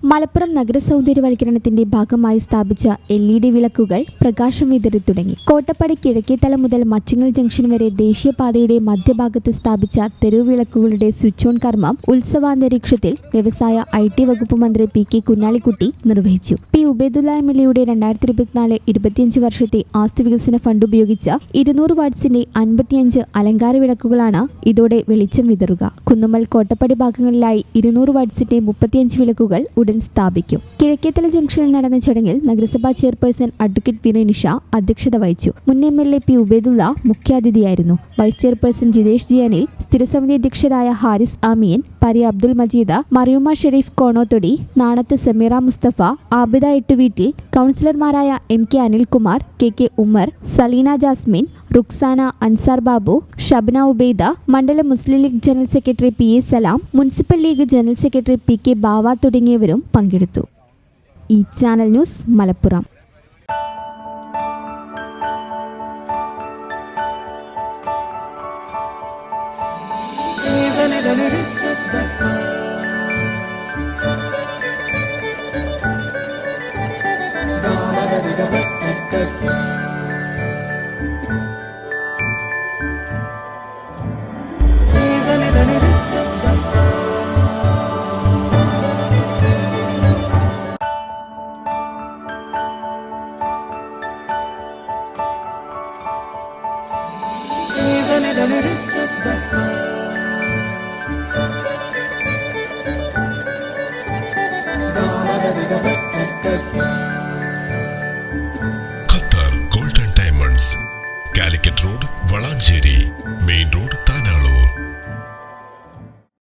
മലപ്പുറം നഗരസൗന്ദര്യവൽക്കരണത്തിന്റെ ഭാഗമായി സ്ഥാപിച്ച LED വിളക്കുകൾ പ്രകാശം വിതറി തുടങ്ങി. കോട്ടപ്പടി കിഴക്കേത്തല മുതൽ മച്ചിങ്ങൽ ജംഗ്ഷൻ വരെ ദേശീയപാതയുടെ മധ്യഭാഗത്ത് സ്ഥാപിച്ച തെരുവ് വിളക്കുകളുടെ സ്വിച്ച് ഓൺ കർമ്മം ഉത്സവാന്തരീക്ഷത്തിൽ വ്യവസായ IT വകുപ്പ് മന്ത്രി PK കുഞ്ഞാലിക്കുട്ടി നിർവഹിച്ചു. P ഉബൈദുല്ല MLAയുടെ 2024-25 വർഷത്തെ ആസ്തി വികസന ഫണ്ട് ഉപയോഗിച്ച് 200 വാട്ട്സിന്റെ 55 അലങ്കാര വിളക്കുകളാണ് ഇതോടെ വെളിച്ചം വിതറുക. കുന്നുമ്മൽ കോട്ടപ്പടി ഭാഗങ്ങളിലായി 200 വാട്ട്സിന്റെ 35 വിളക്കുകൾ ഉടൻ സ്ഥാപിക്കും. കിഴക്കേത്തല ജംഗ്ഷനിൽ നടന്ന ചടങ്ങിൽ നഗരസഭാ ചെയർപേഴ്സൺ അഡ്വക്കേറ്റ് വി നിഷ അധ്യക്ഷത വഹിച്ചു. മുൻ MLA P ഉബൈദുല്ല മുഖ്യാതിഥിയായിരുന്നു. വൈസ് ചെയർപേഴ്സൺ ജിതേഷ് ജി അനിൽ, സ്ഥിരസമിതി അധ്യക്ഷരായ ഹാരിസ് ആമിയൻ, പരി അബ്ദുൽ മജീദ്, മറിയുമ ഷെരീഫ് കോണോത്തൊടി, നാണത്ത് സമീറ മുസ്തഫ, ആബിദ എട്ടുവീട്ടിൽ, കൗൺസിലർമാരായ MK അനിൽകുമാർ, KK ഉമ്മർ, സലീന ജാസ്മിൻ, റുക്സാന അൻസാർ ബാബു, ഷബ്ന ഉബൈദ, മണ്ഡലം Muslim League general secretary PA Salam, municipal league general secretary PK Bava തുടങ്ങിയവരും പങ്കെടുത്തു. ഈ ചാനൽ ന്യൂസ് മലപ്പുറം. Yes.